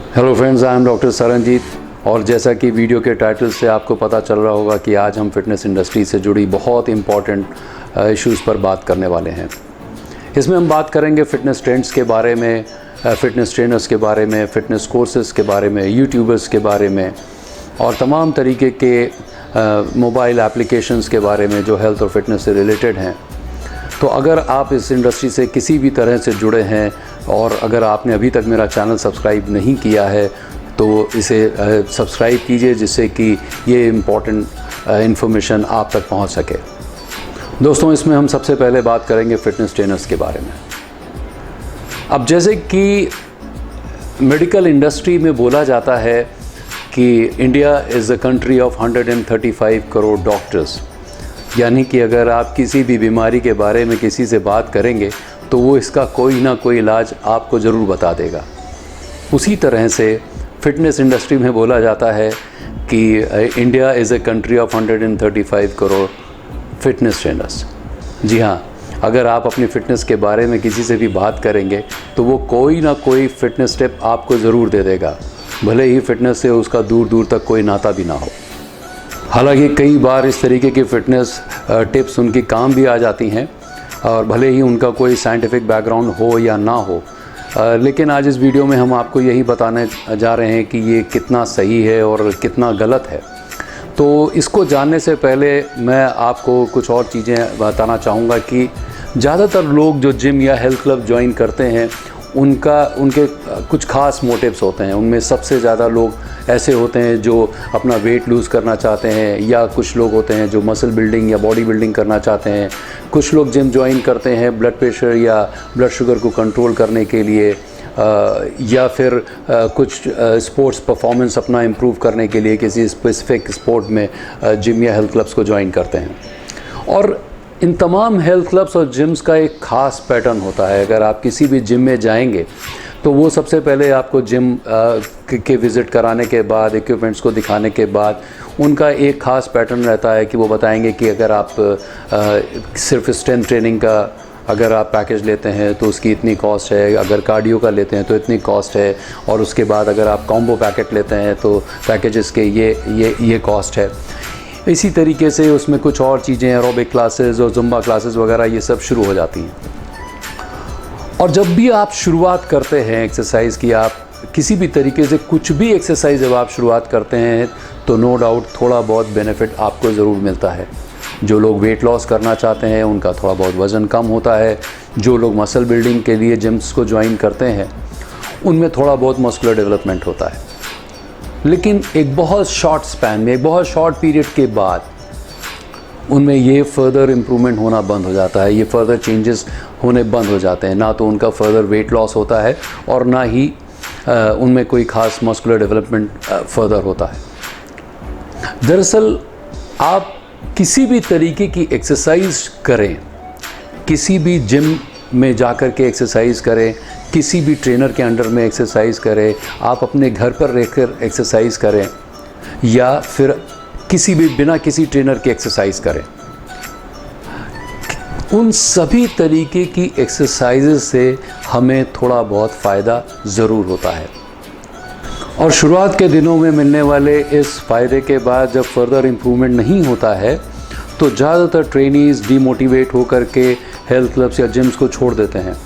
Hello friends, I am doctor Saranjit. और जैसा कि वीडियो के टाइटल से आपको पता चल रहा होगा कि आज हम फिटनेस इंडस्ट्री से जुड़ी बहुत इम्पॉर्टेंट इश्यूज़ पर बात करने वाले हैं। इसमें हम बात करेंगे फ़िटनेस ट्रेंड्स के बारे में, फ़िटनेस ट्रेनर्स के बारे में, फ़िटनेस कोर्सेज़ के बारे में, यूट्यूबर्स के बारे में और तमाम तरीके के मोबाइल एप्लीकेशंस के बारे में जो हेल्थ और फिटनेस से रिलेटेड हैं। तो अगर आप इस इंडस्ट्री से किसी भी तरह से जुड़े हैं और अगर आपने अभी तक मेरा चैनल सब्सक्राइब नहीं किया है तो इसे सब्सक्राइब कीजिए, जिससे कि ये इम्पोर्टेंट इन्फॉर्मेशन आप तक पहुंच सके। दोस्तों, इसमें हम सबसे पहले बात करेंगे फ़िटनेस ट्रेनर्स के बारे में। अब जैसे कि मेडिकल इंडस्ट्री में बोला जाता है कि India is the country of 135 crore doctors, यानी कि अगर आप किसी भी बीमारी के बारे में किसी से बात करेंगे तो वो इसका कोई ना कोई इलाज आपको ज़रूर बता देगा। उसी तरह से फ़िटनेस इंडस्ट्री में बोला जाता है कि India is a country of 135 crore fitness trainers. जी हाँ, अगर आप अपनी फ़िटनेस के बारे में किसी से भी बात करेंगे तो वो कोई ना कोई फ़िटनेस टिप आपको ज़रूर दे देगा, भले ही फ़िटनेस से उसका दूर दूर तक कोई नाता भी ना हो। हालांकि कई बार इस तरीके की फ़िटनेस टिप्स उनकी काम भी आ जाती हैं और भले ही उनका कोई साइंटिफिक बैकग्राउंड हो या ना हो, लेकिन आज इस वीडियो में हम आपको यही बताने जा रहे हैं कि ये कितना सही है और कितना गलत है। तो इसको जानने से पहले मैं आपको कुछ और चीज़ें बताना चाहूँगा कि ज़्यादातर लोग जो जिम या हेल्थ क्लब ज्वाइन करते हैं उनके कुछ ख़ास मोटिव्स होते हैं। उनमें सबसे ज़्यादा लोग ऐसे होते हैं जो अपना वेट लूज़ करना चाहते हैं, या कुछ लोग होते हैं जो मसल बिल्डिंग या बॉडी बिल्डिंग करना चाहते हैं। कुछ लोग जिम ज्वाइन करते हैं ब्लड प्रेशर या ब्लड शुगर को कंट्रोल करने के लिए, या फिर कुछ स्पोर्ट्स परफॉर्मेंस अपना इम्प्रूव करने के लिए किसी स्पेसिफिक स्पोर्ट में जिम या हेल्थ क्लब्स को ज्वाइन करते हैं। और इन तमाम हेल्थ क्लब्स और जिम्स का एक ख़ास पैटर्न होता है। अगर आप किसी भी जिम में जाएंगे तो वो सबसे पहले आपको जिम के विज़िट कराने के बाद, इक्विपमेंट्स को दिखाने के बाद, उनका एक ख़ास पैटर्न रहता है कि वो बताएंगे कि अगर आप सिर्फ स्ट्रेंथ ट्रेनिंग का अगर आप पैकेज लेते हैं तो उसकी इतनी कॉस्ट है, अगर कार्डियो का लेते हैं तो इतनी कॉस्ट है, और उसके बाद अगर आप कॉम्बो पैकेट लेते हैं तो पैकेजेस के ये कॉस्ट है। इसी तरीके से उसमें कुछ और चीज़ें, एरोबिक क्लासेस और जुम्बा क्लासेस वगैरह, ये सब शुरू हो जाती हैं। और जब भी आप शुरुआत करते हैं एक्सरसाइज़ की, आप किसी भी तरीके से कुछ भी एक्सरसाइज जब आप शुरुआत करते हैं तो नो डाउट थोड़ा बहुत बेनिफिट आपको ज़रूर मिलता है। जो लोग वेट लॉस करना चाहते हैं उनका थोड़ा बहुत वज़न कम होता है। जो लोग मसल बिल्डिंग के लिए जिम्स को ज्वाइन करते हैं उनमें थोड़ा बहुत मस्कुलर डेवलपमेंट होता है। लेकिन एक बहुत शॉर्ट स्पैन में, एक बहुत शॉर्ट पीरियड के बाद उनमें ये फर्दर इम्प्रूवमेंट होना बंद हो जाता है, ये फर्दर चेंजेस होने बंद हो जाते हैं। ना तो उनका फर्दर वेट लॉस होता है और ना ही उनमें कोई ख़ास मस्कुलर डेवलपमेंट फर्दर होता है। दरअसल आप किसी भी तरीके की एक्सरसाइज करें, किसी भी जिम में जाकर के एक्सरसाइज करें, किसी भी ट्रेनर के अंडर में एक्सरसाइज करें, आप अपने घर पर रहकर एक्सरसाइज करें, या फिर किसी भी बिना किसी ट्रेनर के एक्सरसाइज करें, उन सभी तरीके की एक्सरसाइजेस से हमें थोड़ा बहुत फ़ायदा ज़रूर होता है। और शुरुआत के दिनों में मिलने वाले इस फ़ायदे के बाद जब फर्दर इम्प्रूवमेंट नहीं होता है तो ज़्यादातर ट्रेनीज़ डीमोटिवेट होकर के हेल्थ क्लब्स या जिम्स को छोड़ देते हैं।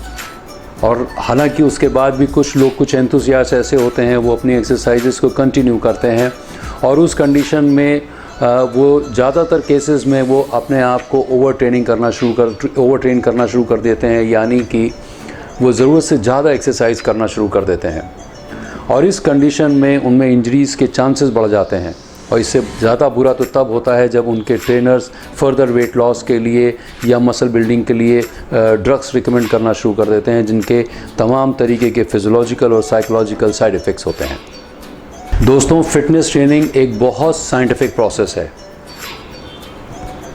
और हालांकि उसके बाद भी कुछ लोग, कुछ एंथुसियास्ट ऐसे होते हैं, वो अपनी एक्सरसाइजेस को कंटिन्यू करते हैं, और उस कंडीशन में वो ज़्यादातर केसेस में वो अपने आप को ओवर ट्रेन करना शुरू कर देते हैं, यानी कि वो ज़रूरत से ज़्यादा एक्सरसाइज करना शुरू कर देते हैं। और इस कंडीशन में उनमें इंजरीज़ के चांसेस बढ़ जाते हैं। और इससे ज़्यादा बुरा तो तब होता है जब उनके ट्रेनर्स फर्दर वेट लॉस के लिए या मसल बिल्डिंग के लिए ड्रग्स रिकमेंड करना शुरू कर देते हैं, जिनके तमाम तरीके के फिजियोलॉजिकल और साइकोलॉजिकल साइड इफ़ेक्ट्स होते हैं। दोस्तों, फिटनेस ट्रेनिंग एक बहुत साइंटिफिक प्रोसेस है,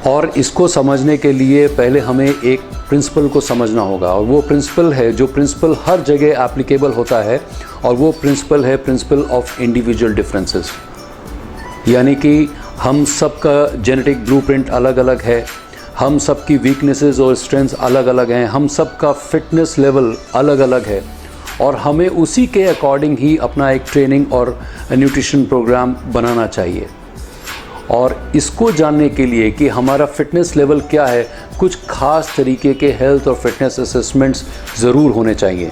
और इसको समझने के लिए पहले हमें एक प्रिंसिपल को समझना होगा। और वो प्रिंसिपल है, जो प्रिंसिपल हर जगह एप्लीकेबल होता है, और वो प्रिंसिपल है प्रिंसिपल ऑफ इंडिविजुअल डिफरेंसेस। यानी कि हम सबका जेनेटिक ब्लूप्रिंट अलग अलग है, हम सबकी वीकनेसेस और स्ट्रेंथ्स अलग अलग हैं, हम सबका फिटनेस लेवल अलग अलग है, और हमें उसी के अकॉर्डिंग ही अपना एक ट्रेनिंग और न्यूट्रिशन प्रोग्राम बनाना चाहिए। और इसको जानने के लिए कि हमारा फिटनेस लेवल क्या है, कुछ खास तरीके के हेल्थ और फिटनेस असेसमेंट्स ज़रूर होने चाहिए।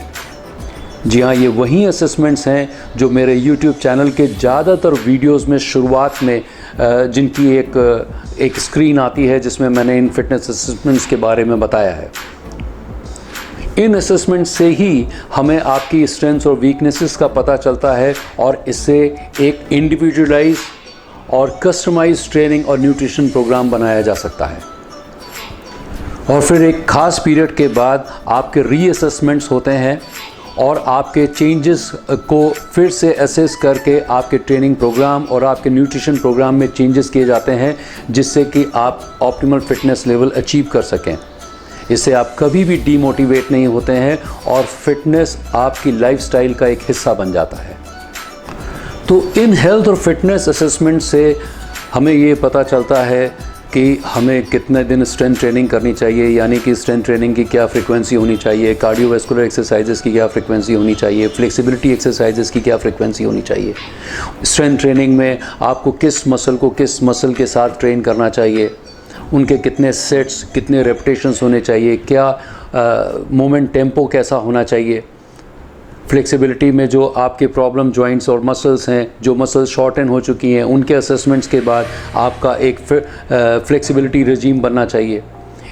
जी हाँ, ये वही असेसमेंट्स हैं जो मेरे YouTube चैनल के ज़्यादातर वीडियोस में शुरुआत में जिनकी एक स्क्रीन आती है जिसमें मैंने इन फिटनेस असेसमेंट्स के बारे में बताया है। इन असेसमेंट से ही हमें आपकी स्ट्रेंथ्स और वीकनेसेस का पता चलता है और इससे एक इंडिविजुअलाइज और कस्टमाइज ट्रेनिंग और न्यूट्रिशन प्रोग्राम बनाया जा सकता है। और फिर एक ख़ास पीरियड के बाद आपके रीअसेसमेंट्स होते हैं और आपके चेंजेस को फिर से असेस करके आपके ट्रेनिंग प्रोग्राम और आपके न्यूट्रिशन प्रोग्राम में चेंजेस किए जाते हैं जिससे कि आप ऑप्टिमल फिटनेस लेवल अचीव कर सकें। इससे आप कभी भी डीमोटिवेट नहीं होते हैं और फिटनेस आपकी लाइफस्टाइल का एक हिस्सा बन जाता है। तो इन हेल्थ और फिटनेस असेसमेंट से हमें ये पता चलता है कि हमें कितने दिन स्ट्रेंथ ट्रेनिंग करनी चाहिए, यानी कि स्ट्रेंथ ट्रेनिंग की क्या फ्रीक्वेंसी होनी चाहिए, कार्डियोवैस्कुलर एक्सरसाइजेस की क्या फ्रीक्वेंसी होनी चाहिए, फ्लेक्सिबिलिटी एक्सरसाइजेस की क्या फ्रीक्वेंसी होनी चाहिए, स्ट्रेंथ ट्रेनिंग में आपको किस मसल के साथ ट्रेन करना चाहिए, उनके कितने सेट्स, कितने रेपिटेशंस होने चाहिए, क्या मोमेंट टेम्पो कैसा होना चाहिए। फ्लेक्सिबिलिटी में जो आपके प्रॉब्लम जॉइंट्स और मसल्स हैं, जो मसल्स शॉर्टन हो चुकी हैं, उनके असेसमेंट्स के बाद आपका एक फ्लेक्सिबिलिटी रेजीम बनना चाहिए।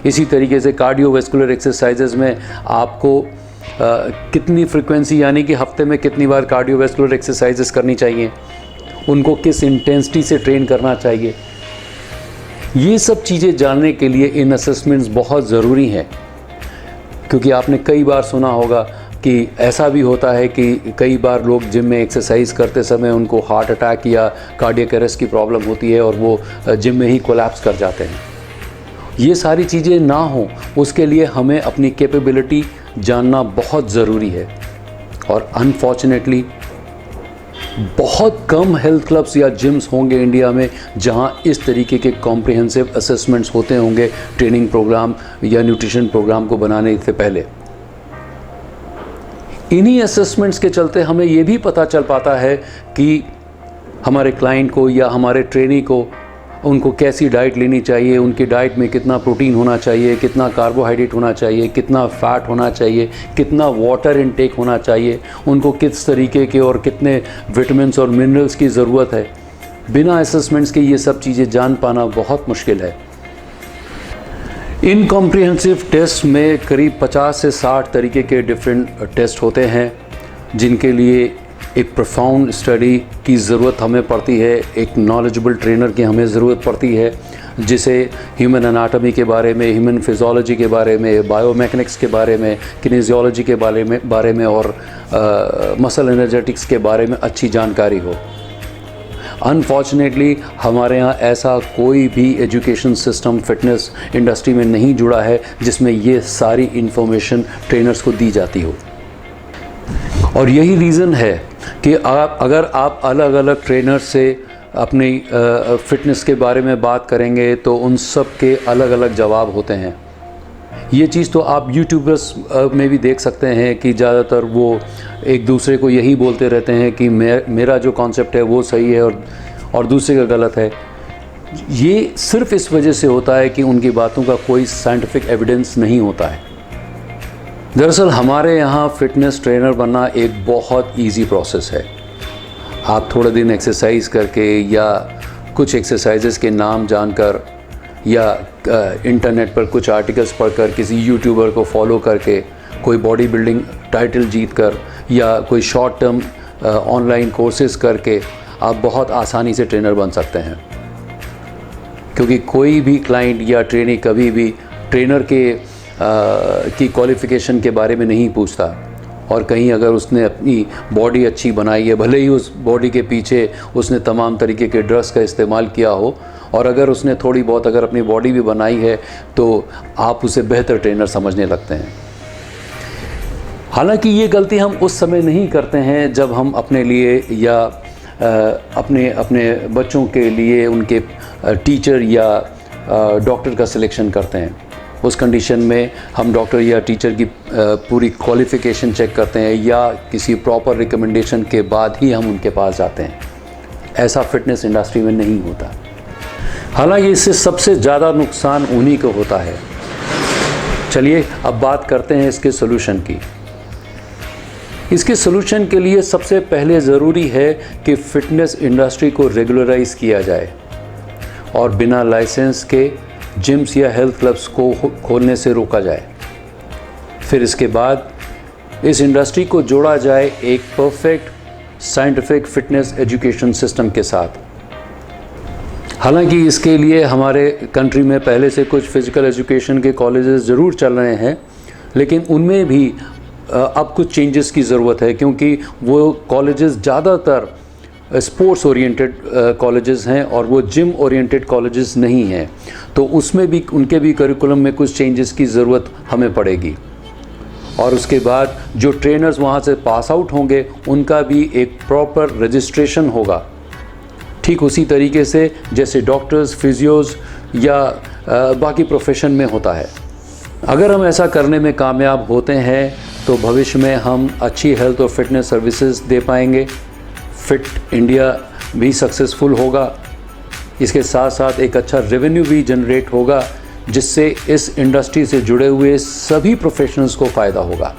इसी तरीके से कार्डियोवैस्कुलर एक्सरसाइजेज में आपको कितनी फ्रीक्वेंसी, यानी कि हफ्ते में कितनी बार कार्डियोवैस्कुलर एक्सरसाइजेज करनी चाहिए, उनको किस इंटेंसिटी से ट्रेन करना चाहिए। ये सब चीज़ें जानने के लिए इन असेसमेंट्स बहुत ज़रूरी हैं, क्योंकि आपने कई बार सुना होगा कि ऐसा भी होता है कि कई बार लोग जिम में एक्सरसाइज करते समय उनको हार्ट अटैक या कार्डियक अरेस्ट की प्रॉब्लम होती है और वो जिम में ही कोलैप्स कर जाते हैं। ये सारी चीज़ें ना हो उसके लिए हमें अपनी कैपेबिलिटी जानना बहुत ज़रूरी है। और अनफॉर्चुनेटली बहुत कम हेल्थ क्लब्स या जिम्स होंगे इंडिया में जहां इस तरीके के कॉम्प्रिहेंसिव असेसमेंट्स होते होंगे ट्रेनिंग प्रोग्राम या न्यूट्रिशन प्रोग्राम को बनाने से पहले। इन्हीं असेसमेंट्स के चलते हमें ये भी पता चल पाता है कि हमारे क्लाइंट को या हमारे ट्रेनी को उनको कैसी डाइट लेनी चाहिए, उनकी डाइट में कितना प्रोटीन होना चाहिए, कितना कार्बोहाइड्रेट होना चाहिए, कितना फ़ैट होना चाहिए, कितना वाटर इनटेक होना चाहिए, उनको किस तरीके के और कितने विटामिन्स और मिनरल्स की ज़रूरत है। बिना असेसमेंट्स के ये सब चीज़ें जान पाना बहुत मुश्किल है। इन कॉम्प्रिहेंसिव टेस्ट में करीब 50 से 60 तरीके के डिफरेंट टेस्ट होते हैं जिनके लिए एक प्रोफाउंड स्टडी की ज़रूरत हमें पड़ती है, एक नॉलेजेबल ट्रेनर की हमें ज़रूरत पड़ती है जिसे ह्यूमन एनाटॉमी के बारे में, ह्यूमन फिजियोलॉजी के बारे में, बायोमैकेनिक्स के बारे में, किनेसियोलॉजी के बारे में और मसल एनर्जेटिक्स के बारे में अच्छी जानकारी हो। अनफॉर्चुनेटली हमारे यहाँ ऐसा कोई भी एजुकेशन सिस्टम फिटनेस इंडस्ट्री में नहीं जुड़ा है जिसमें ये सारी इन्फॉर्मेशन ट्रेनर्स को दी जाती हो। और यही रीज़न है कि अगर आप अलग अलग ट्रेनर से अपनी फ़िटनेस के बारे में बात करेंगे तो उन सब के अलग अलग जवाब होते हैं। ये चीज़ तो आप यूट्यूबर्स में भी देख सकते हैं कि ज़्यादातर वो एक दूसरे को यही बोलते रहते हैं कि मेरा जो कॉन्सेप्ट है वो सही है और दूसरे का गलत है। ये सिर्फ इस वजह से होता है कि उनकी बातों का कोई साइंटिफिक एविडेंस नहीं होता है। दरअसल हमारे यहाँ फ़िटनेस ट्रेनर बनना एक बहुत इजी प्रोसेस है। आप थोड़े दिन एक्सरसाइज करके या कुछ एक्सरसाइजेस के नाम जानकर या इंटरनेट पर कुछ आर्टिकल्स पढ़कर, किसी यूट्यूबर को फॉलो करके, कोई बॉडी बिल्डिंग टाइटल जीतकर या कोई शॉर्ट टर्म ऑनलाइन कोर्सेज करके आप बहुत आसानी से ट्रेनर बन सकते हैं। क्योंकि कोई भी क्लाइंट या ट्रेनी कभी भी ट्रेनर की क्वालिफ़िकेशन के बारे में नहीं पूछता, और कहीं अगर उसने अपनी बॉडी अच्छी बनाई है, भले ही उस बॉडी के पीछे उसने तमाम तरीके के ड्रग्स का इस्तेमाल किया हो, और अगर उसने थोड़ी बहुत अगर अपनी बॉडी भी बनाई है तो आप उसे बेहतर ट्रेनर समझने लगते हैं। हालांकि ये गलती हम उस समय नहीं करते हैं जब हम अपने लिए या अपने बच्चों के लिए उनके टीचर या डॉक्टर का सिलेक्शन करते हैं। उस कंडीशन में हम डॉक्टर या टीचर की पूरी क्वालिफ़िकेशन चेक करते हैं या किसी प्रॉपर रिकमेंडेशन के बाद ही हम उनके पास जाते हैं। ऐसा फ़िटनेस इंडस्ट्री में नहीं होता। हालांकि इससे सबसे ज़्यादा नुकसान उन्हीं को होता है। चलिए अब बात करते हैं इसके सॉल्यूशन की। इसके सॉल्यूशन के लिए सबसे पहले ज़रूरी है कि फ़िटनेस इंडस्ट्री को रेगुलराइज़ किया जाए और बिना लाइसेंस के जिम्स या हेल्थ क्लब्स को खोलने से रोका जाए। फिर इसके बाद इस इंडस्ट्री को जोड़ा जाए एक perfect scientific fitness education system के साथ। हालांकि इसके लिए हमारे कंट्री में पहले से कुछ फ़िज़िकल एजुकेशन के कॉलेजेस ज़रूर चल रहे हैं, लेकिन उनमें भी अब कुछ चेंजेस की ज़रूरत है, क्योंकि वो कॉलेजेस ज़्यादातर स्पोर्ट्स ओरिएंटेड कॉलेजेस हैं और वो जिम ओरिएंटेड कॉलेजेस नहीं हैं। तो उसमें भी उनके भी करिकुलम में कुछ चेंजेस की ज़रूरत हमें पड़ेगी। और उसके बाद जो ट्रेनर्स वहाँ से पास आउट होंगे उनका भी एक प्रॉपर रजिस्ट्रेशन होगा, ठीक उसी तरीके से जैसे डॉक्टर्स, फिजियोज़ या बाकी प्रोफेशन में होता है। अगर हम ऐसा करने में कामयाब होते हैं तो भविष्य में हम अच्छी हेल्थ और फिटनेस सर्विसेज दे पाएंगे, फिट इंडिया भी सक्सेसफुल होगा, इसके साथ साथ एक अच्छा रेवेन्यू भी जनरेट होगा, जिससे इस इंडस्ट्री से जुड़े हुए सभी प्रोफेशनल्स को फ़ायदा होगा।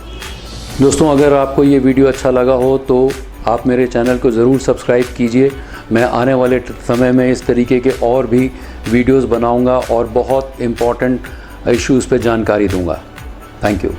दोस्तों, अगर आपको ये वीडियो अच्छा लगा हो तो आप मेरे चैनल को ज़रूर सब्सक्राइब कीजिए। मैं आने वाले समय में इस तरीके के और भी वीडियोज़ बनाऊँगा और बहुत इम्पॉर्टेंट इश्यूज़ पे जानकारी दूँगा। Thank you.